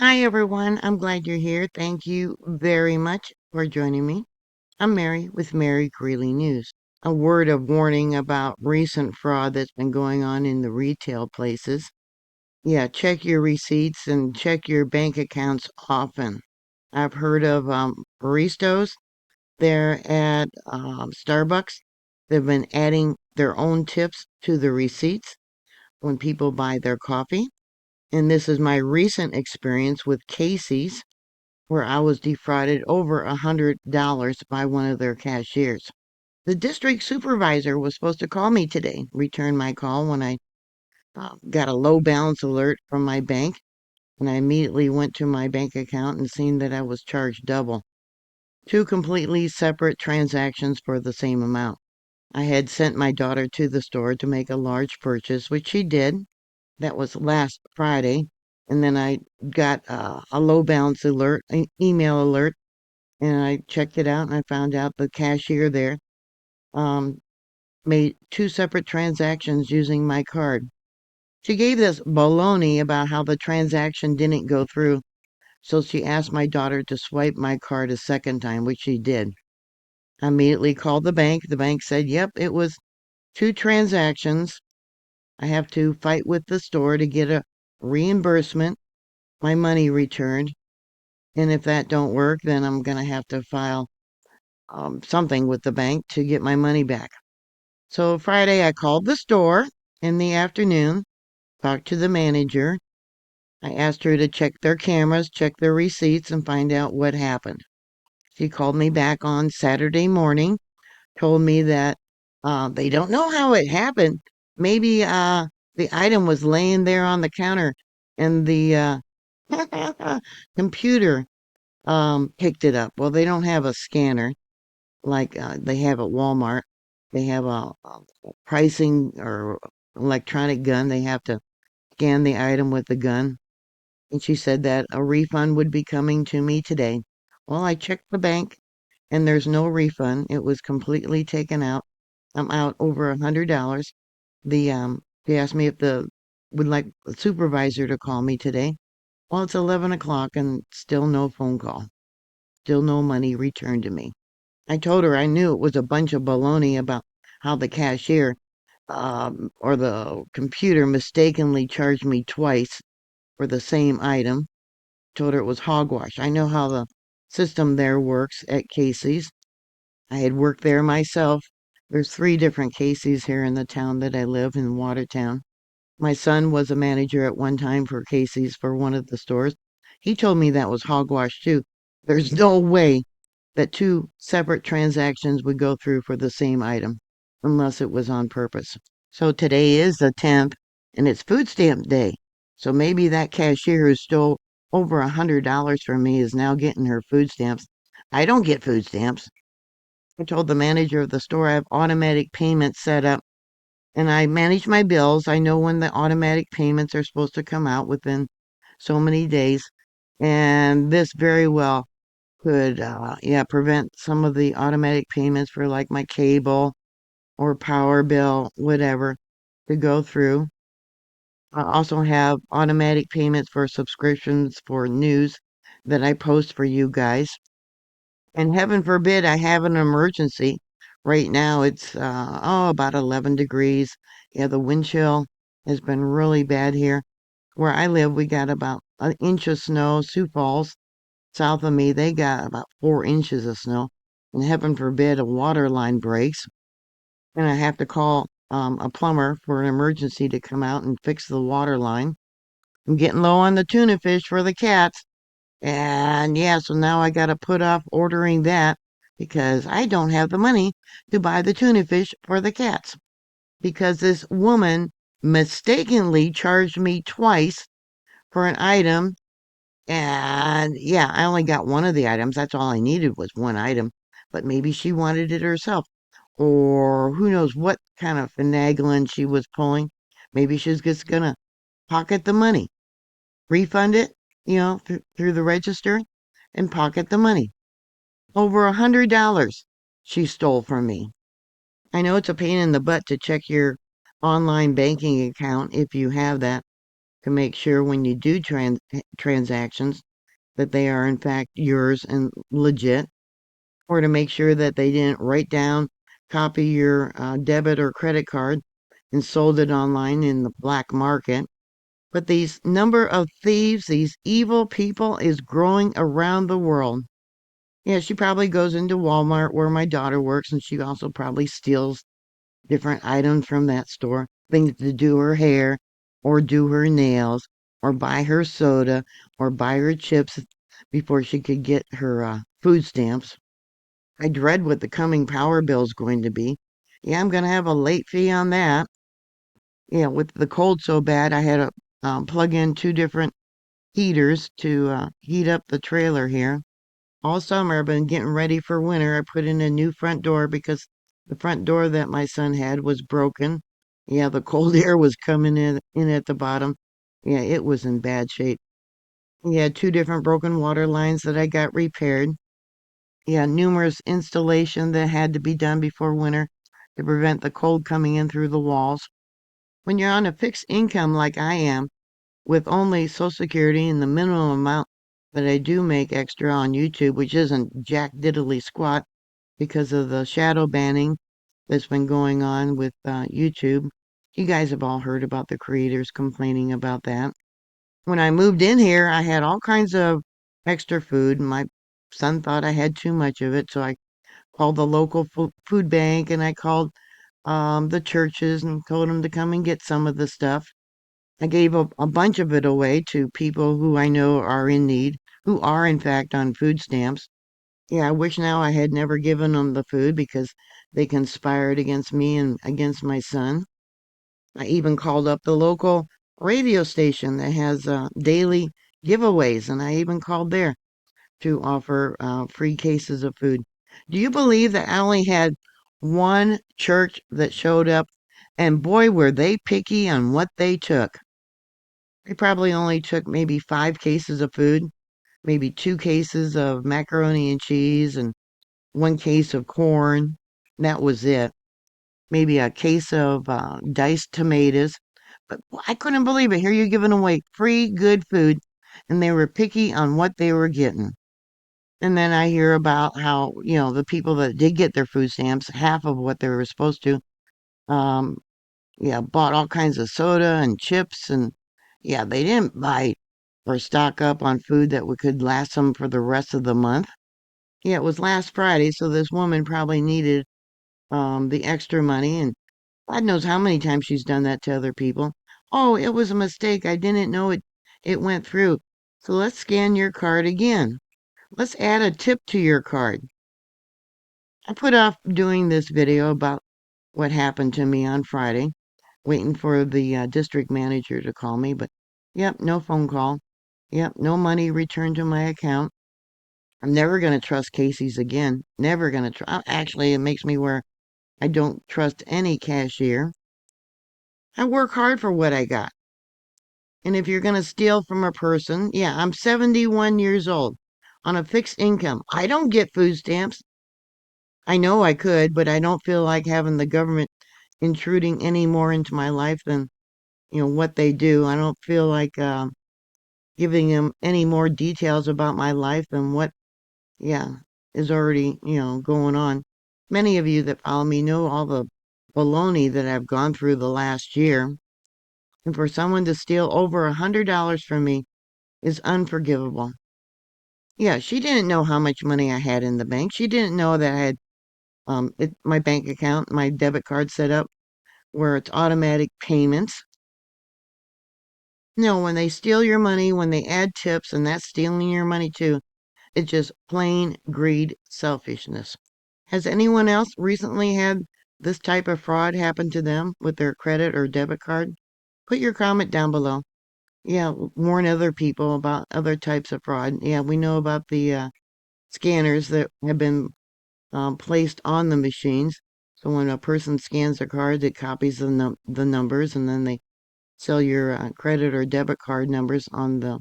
Hi, everyone. I'm glad you're here. Thank you very much for joining me. I'm Mary with Mary Greeley News. A word of warning about recent fraud that's been going on in the retail places. Yeah, check your receipts and check your bank accounts often. I've heard of baristas. They're at Starbucks. They've been adding their own tips to the receipts when people buy their coffee. And this is my recent experience with Casey's, where I was defrauded over $100 by one of their cashiers. The district supervisor was supposed to call me today, return my call when I got a low balance alert from my bank, and I immediately went to my bank account and seen that I was charged double. Two completely separate transactions for the same amount. I had sent my daughter to the store to make a large purchase, which she did. That was last Friday. And then I got a low balance alert, an email alert, and I checked it out and I found out the cashier there um, made two separate transactions using my card. She gave this baloney about how the transaction didn't go through, so she asked my daughter to swipe my card a second time, which she did. I immediately called the bank. The bank said, yep, it was two transactions. I have to fight with the store to get a reimbursement, my money returned. And if that don't work, then I'm going to have to file something with the bank to get my money back. So Friday, I called the store in the afternoon, talked to the manager. I asked her to check their cameras, check their receipts, and find out what happened. She called me back on Saturday morning, told me that they don't know how it happened. Maybe the item was laying there on the counter and the computer picked it up. Well, they don't have a scanner like they have at Walmart. They have a pricing or electronic gun. They have to scan the item with the gun. And she said that a refund would be coming to me today. Well, I checked the bank and there's no refund. It was completely taken out. I'm out over $100. They asked me if the would like the supervisor to call me today. Well, it's 11 o'clock and still no phone call. Still no money returned to me. I told her I knew it was a bunch of baloney about how the cashier or the computer mistakenly charged me twice for the same item. Told her it was hogwash. I know how the system there works at Casey's. I had worked there myself. There's three different Casey's here in the town that I live in, Watertown. My son was a manager at one time for Casey's for one of the stores. He told me that was hogwash too. There's no way that two separate transactions would go through for the same item unless it was on purpose. So today is the 10th and it's food stamp day. So maybe that cashier who stole over $100 from me is now getting her food stamps. I don't get food stamps. I told the manager of the store I have automatic payments set up and I manage my bills. I know when the automatic payments are supposed to come out within so many days. And this very well could, yeah, prevent some of the automatic payments for like my cable or power bill, whatever, to go through. I also have automatic payments for subscriptions for news that I post for you guys. And heaven forbid I have an emergency. Right now it's about 11 degrees. Yeah, the wind chill has been really bad here. Where I live, we got about an inch of snow. Sioux Falls, south of me, they got about 4 inches of snow. And heaven forbid a water line breaks and I have to call a plumber for an emergency to come out and fix the water line. I'm getting low on the tuna fish for the cats. And yeah, so now I got to put off ordering that because I don't have the money to buy the tuna fish for the cats. Because this woman mistakenly charged me twice for an item. And yeah, I only got one of the items. That's all I needed was one item. But maybe she wanted it herself. Or who knows what kind of finagling she was pulling. Maybe she's just gonna pocket the money, refund it, through the register and pocket the money. Over $100 she stole from me. I know it's a pain in the butt to check your online banking account if you have that. to make sure when you do transactions that they are in fact yours and legit, or to make sure that they didn't write down, copy your debit or credit card and sold it online in the black market. But these number of thieves, these evil people, is growing around the world. Yeah, she probably goes into Walmart where my daughter works, and she also probably steals different items from that store, things to do her hair, or do her nails, or buy her soda, or buy her chips before she could get her food stamps. I dread what the coming power bill is going to be. Yeah, I'm going to have a late fee on that. Yeah, with the cold so bad, I had to plug in two different heaters to heat up the trailer here. All summer, I've been getting ready for winter. I put in a new front door because the front door that my son had was broken. Yeah, the cold air was coming in at the bottom. Yeah, it was in bad shape. Yeah, two different broken water lines that I got repaired. Yeah, numerous installation that had to be done before winter to prevent the cold coming in through the walls. When you're on a fixed income like I am, with only Social Security and the minimum amount that I do make extra on YouTube, which isn't jack diddly squat because of the shadow banning that's been going on with YouTube. You guys have all heard about the creators complaining about that. When I moved in here, I had all kinds of extra food. My son thought I had too much of it, so I called the local food bank and I called the churches and told them to come and get some of the stuff. I gave a bunch of it away to people who I know are in need, who are in fact on food stamps. Yeah, I wish now I had never given them the food because they conspired against me and against my son. I even called up the local radio station that has daily giveaways, and I even called there to offer free cases of food. Do you believe that I only had one church that showed up, and boy, were they picky on what they took? They probably only took maybe 5 cases of food, maybe 2 cases of macaroni and cheese, and 1 case of corn. That was it. Maybe a case of diced tomatoes. But I couldn't believe it. Here you're giving away free, good food, and they were picky on what they were getting. And then I hear about how, the people that did get their food stamps, half of what they were supposed to, um, yeah, bought all kinds of soda and chips. And yeah, they didn't buy or stock up on food that could last them for the rest of the month. Yeah, it was last Friday, so this woman probably needed the extra money. And God knows how many times she's done that to other people. Oh, it was a mistake. I didn't know it went through. So let's scan your card again. Let's add a tip to your card. I put off doing this video about what happened to me on Friday, waiting for the district manager to call me, but yep, no phone call. Yep, no money returned to my account. I'm never going to trust Casey's again. Never going to trust. Actually, it makes me where I don't trust any cashier. I work hard for what I got. And if you're going to steal from a person, yeah, I'm 71 years old on a fixed income. I don't get food stamps. I know I could, but I don't feel like having the government intruding any more into my life than, what they do. I don't feel like giving them any more details about my life than what, yeah, is already, going on. Many of you that follow me know all the baloney that I've gone through the last year. And for someone to steal over $100 from me is unforgivable. Yeah, she didn't know how much money I had in the bank. She didn't know that I had my bank account, my debit card set up where it's automatic payments. No, when they steal your money, when they add tips, and that's stealing your money too, it's just plain greed, selfishness. Has anyone else recently had this type of fraud happen to them with their credit or debit card? Put your comment down below. Yeah, warn other people about other types of fraud. Yeah, we know about the scanners that have been placed on the machines. So when a person scans their card, it copies the numbers, and then they sell your credit or debit card numbers on the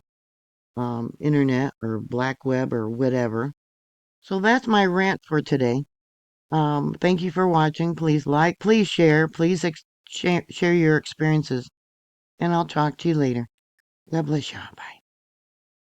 internet or black web or whatever. So that's my rant for today. Thank you for watching. Please like, please share, please share your experiences, and I'll talk to you later. God bless you. Bye.